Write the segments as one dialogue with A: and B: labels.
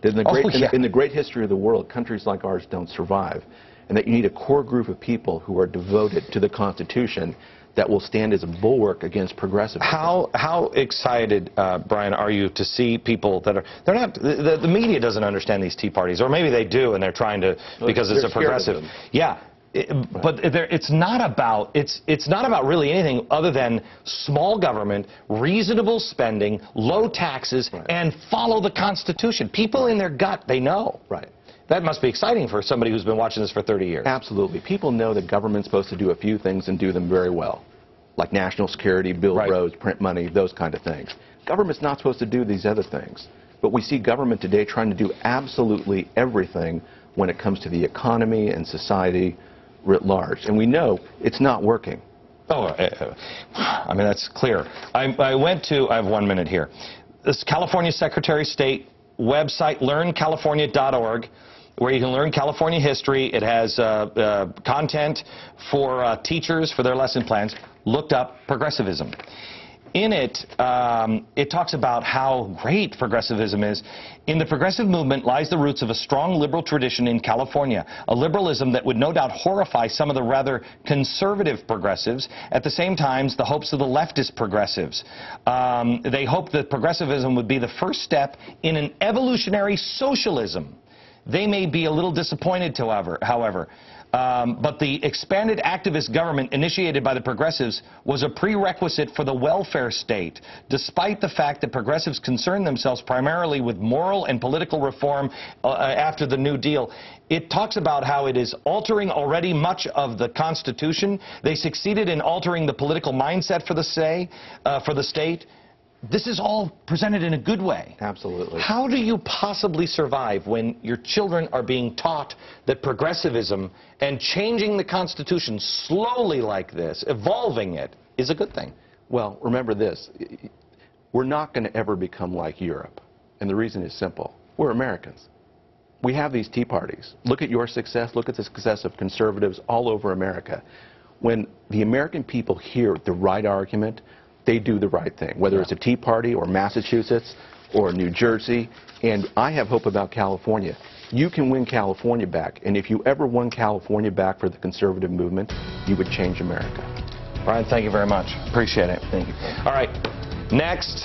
A: That in the great history of the world, countries like ours don't survive, and that you need a core group of people who are devoted to the Constitution that will stand as a bulwark against progressivism.
B: How excited, Brian, are you to see people that are, the media doesn't understand these Tea Parties, or maybe they do and they're trying to, because it's a progressive. Yeah. But it's not about really anything other than small government, reasonable spending, low taxes, and follow the Constitution. People in their gut, they know.
A: Right.
B: That must be exciting for somebody who's been watching this for 30 years.
A: Absolutely. People know that government's supposed to do a few things and do them very well, like national security, build roads, print money, those kind of things. Government's not supposed to do these other things. But we see government today trying to do absolutely everything when it comes to the economy and society writ large. And we know it's not working.
B: Oh, I mean, that's clear. I have 1 minute here. This California Secretary of State website, learncalifornia.org, where you can learn California history. It has content for teachers for their lesson plans. Looked up progressivism. In it, it talks about how great progressivism is. In the progressive movement lies the roots of a strong liberal tradition in California, a liberalism that would no doubt horrify some of the rather conservative progressives. At the same time, the hopes of the leftist progressives. They hope that progressivism would be the first step in an evolutionary socialism. They may be a little disappointed, however. But the expanded activist government initiated by the progressives was a prerequisite for the welfare state, despite the fact that progressives concern themselves primarily with moral and political reform after the New Deal. It talks about how it is altering already much of the Constitution. They succeeded in altering the political mindset for the state. This is all presented in a good way.
A: Absolutely.
B: How do you possibly survive when your children are being taught that progressivism and changing the Constitution slowly like this, evolving it, is a good thing?
A: Well, remember this. We're not going to ever become like Europe. And the reason is simple. We're Americans. We have these Tea Parties. Look at your success. Look at the success of conservatives all over America. When the American people hear the right argument, they do the right thing, whether it's a Tea Party or Massachusetts or New Jersey. And I have hope about California. You can win California back. And if you ever won California back for the conservative movement, you would change America.
B: Brian, thank you very much. Appreciate it.
A: Thank you.
B: All right. Next,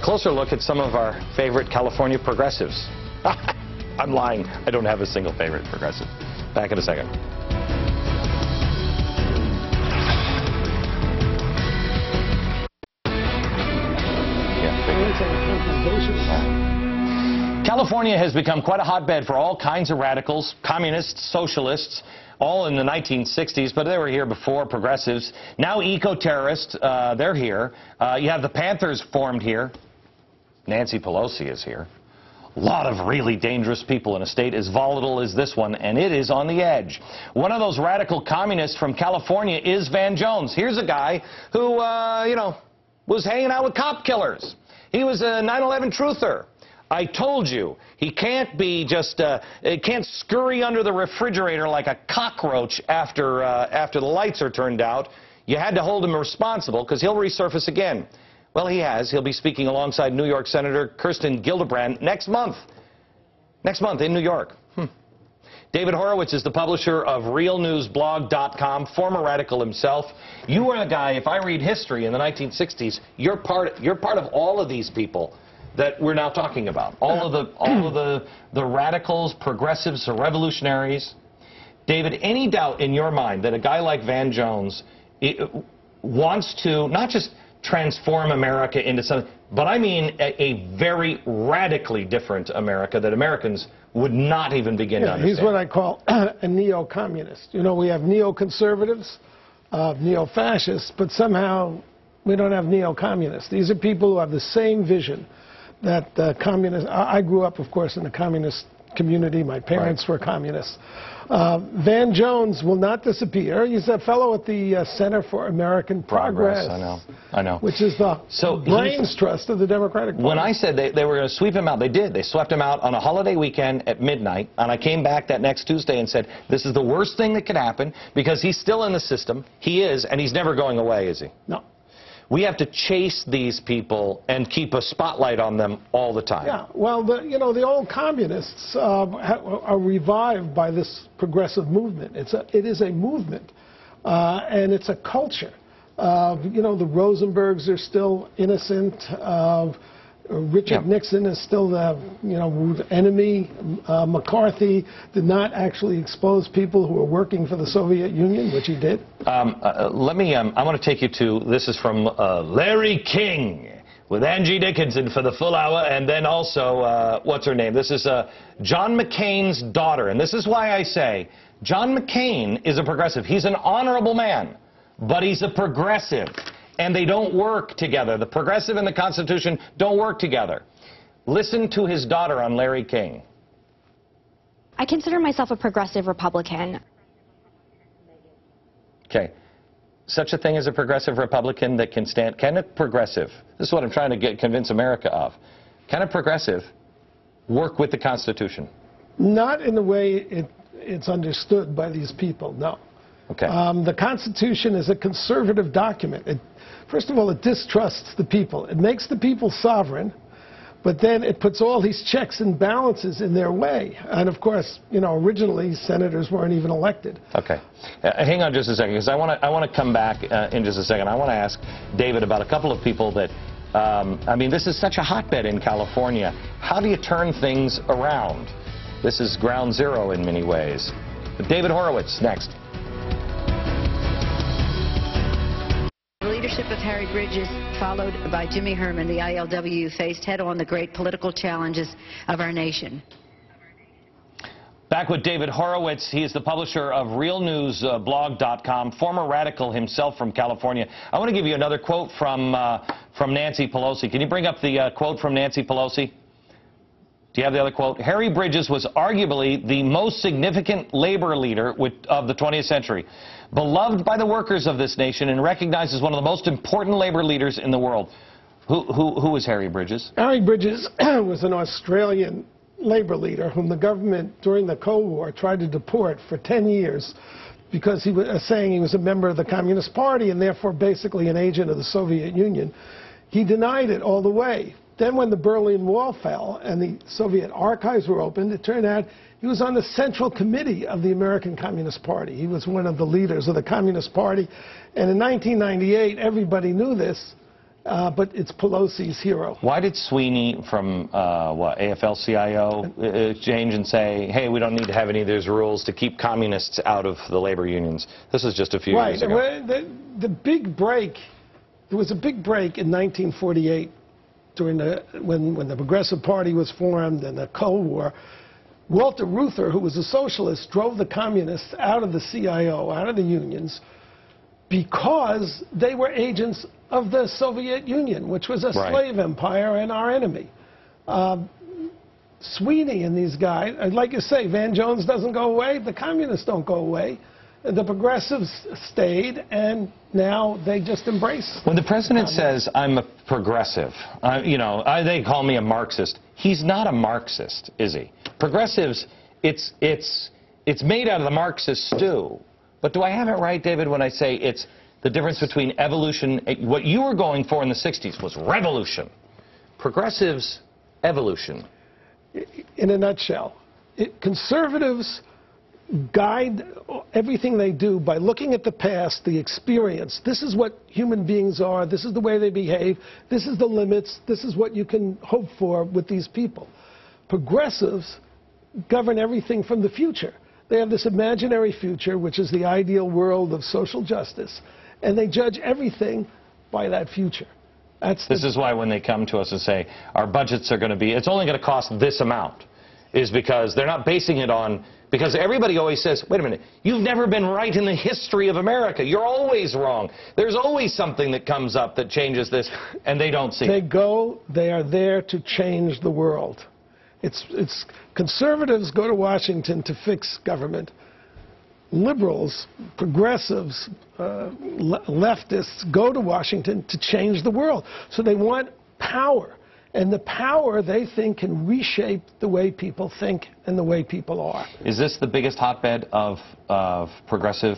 B: closer look at some of our favorite California progressives. I'm lying. I don't have a single favorite progressive. Back in a second. California has become quite a hotbed for all kinds of radicals, communists, socialists, all in the 1960s, but they were here before, progressives. Now eco-terrorists, they're here. You have the Panthers formed here. Nancy Pelosi is here. A lot of really dangerous people in a state as volatile as this one, and it is on the edge. One of those radical communists from California is Van Jones. Here's a guy who, was hanging out with cop killers. He was a 9/11 truther. I told you, he can't be just, can't scurry under the refrigerator like a cockroach after the lights are turned out. You had to hold him responsible because he'll resurface again. Well, he has. He'll be speaking alongside New York Senator Kirsten Gillibrand next month. Next month in New York. David Horowitz is the publisher of RealNewsBlog.com, former radical himself. You were a guy, if I read history in the 1960s, you're part of all of these people that we're now talking about. All of the radicals, progressives, the revolutionaries. David, any doubt in your mind that a guy like Van Jones wants to not just transform America into something, but I mean a very radically different America that Americans would not even begin to understand?
C: He's what I call a neo-communist. You know, we have neo-conservatives, neo-fascists, but somehow we don't have neo-communists. These are people who have the same vision that communists. I grew up, of course, in the communist community. My parents were communists. Van Jones will not disappear. He's a fellow at the Center for American Progress.
B: I know.
C: Which is the brains trust of the Democratic Party.
B: When I said they were going to sweep him out, they did. They swept him out on a holiday weekend at midnight, and I came back that next Tuesday and said, this is the worst thing that could happen because he's still in the system. He is, and he's never going away, is he?
C: No.
B: we have to chase these people and keep a spotlight on them all the time.
C: Yeah, well, the old communists are revived by this progressive movement. It is a movement, and it's a culture. The Rosenbergs are still innocent. Richard Nixon is still the enemy. McCarthy did not actually expose people who were working for the Soviet Union, which he did.
B: I want to take you to, this is from Larry King with Angie Dickinson for the full hour, and then also, what's her name? This is John McCain's daughter, and this is why I say John McCain is a progressive. He's an honorable man, but he's a progressive. And they don't work together. The progressive and the Constitution don't work together. Listen to his daughter on Larry King.
D: I consider myself a progressive Republican.
B: Okay. Such a thing as a progressive Republican that can stand... Can a progressive... This is what I'm trying to convince America of. Can a progressive work with the Constitution?
C: Not in the way it's understood by these people, no.
B: Okay.
C: The Constitution is a conservative document. First of all, it distrusts the people. It makes the people sovereign, but then it puts all these checks and balances in their way. And of course, originally senators weren't even elected.
B: Okay. Hang on just a second, because I want to come back in just a second. I want to ask David about a couple of people that, I mean, this is such a hotbed in California. How do you turn things around? This is ground zero in many ways. David Horowitz, next.
E: Leadership of Harry Bridges, followed by Jimmy Herman, the ILWU, faced head-on the great political challenges of our nation.
B: Back with David Horowitz. He is the publisher of RealNewsBlog.com, former radical himself from California. I want to give you another quote from Nancy Pelosi. Can you bring up the quote from Nancy Pelosi? Do you have the other quote? Harry Bridges was arguably the most significant labor leader of the 20th century, beloved by the workers of this nation and recognized as one of the most important labor leaders in the world. Who is Harry Bridges?
C: Harry Bridges was an Australian labor leader whom the government during the Cold War tried to deport for 10 years because he was saying he was a member of the Communist Party and therefore basically an agent of the Soviet Union. He denied it all the way. Then when the Berlin Wall fell and the Soviet archives were opened, it turned out he was on the Central Committee of the American Communist Party. He was one of the leaders of the Communist Party. And in 1998, everybody knew this, but it's Pelosi's hero.
B: Why did Sweeney from, AFL-CIO change and say, hey, we don't need to have any of these rules to keep communists out of the labor unions? This was just a few years ago.
C: Right. The big break, there was a big break in 1948 during when the Progressive Party was formed and the Cold War. Walter Reuther, who was a socialist, drove the communists out of the CIO, out of the unions, because they were agents of the Soviet Union, which was a slave empire and our enemy. Sweeney and these guys, like you say, Van Jones doesn't go away, the communists don't go away. The progressives stayed, and now they just embrace.
B: When the president says, I'm a progressive, they call me a Marxist. He's not a Marxist, is he? Progressives, it's made out of the Marxist stew. But do I have it right, David, when I say it's the difference between evolution? What you were going for in the 60s was revolution. Progressives, evolution.
C: In a nutshell, conservatives guide everything they do by looking at the past, the experience. This is what human beings are. This is the way they behave. This is the limits. This is what you can hope for with these people. Progressives govern everything from the future. They have this imaginary future, which is the ideal world of social justice, and they judge everything by that future. This is
B: why when they come to us and say, our budgets are going to be, it's only going to cost this amount, is because they're not basing it on, because everybody always says, wait a minute, you've never been right in the history of America. You're always wrong. There's always something that comes up that changes this, and they don't see it.
C: They are there to change the world. Conservatives go to Washington to fix government. Liberals, progressives, leftists go to Washington to change the world. So they want power. And the power, they think, can reshape the way people think and the way people are.
B: Is this the biggest hotbed of progressive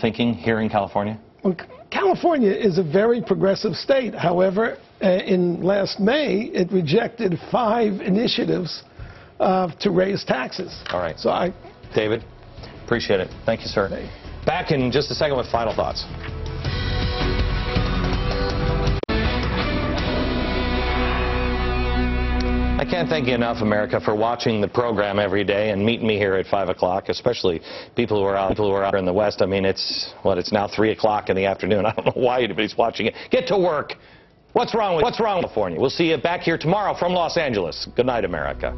B: thinking here in California?
C: Well, California is a very progressive state. However, in last May, it rejected 5 initiatives to raise taxes.
B: All right.
C: So
B: David, appreciate it. Thank you, sir. Back in just a second with final thoughts. I can't thank you enough, America, for watching the program every day and meeting me here at 5 o'clock, especially people who are out here in the West. I mean, it's now 3 o'clock in the afternoon. I don't know why anybody's watching it. Get to work. What's wrong with California? We'll see you back here tomorrow from Los Angeles. Good night, America.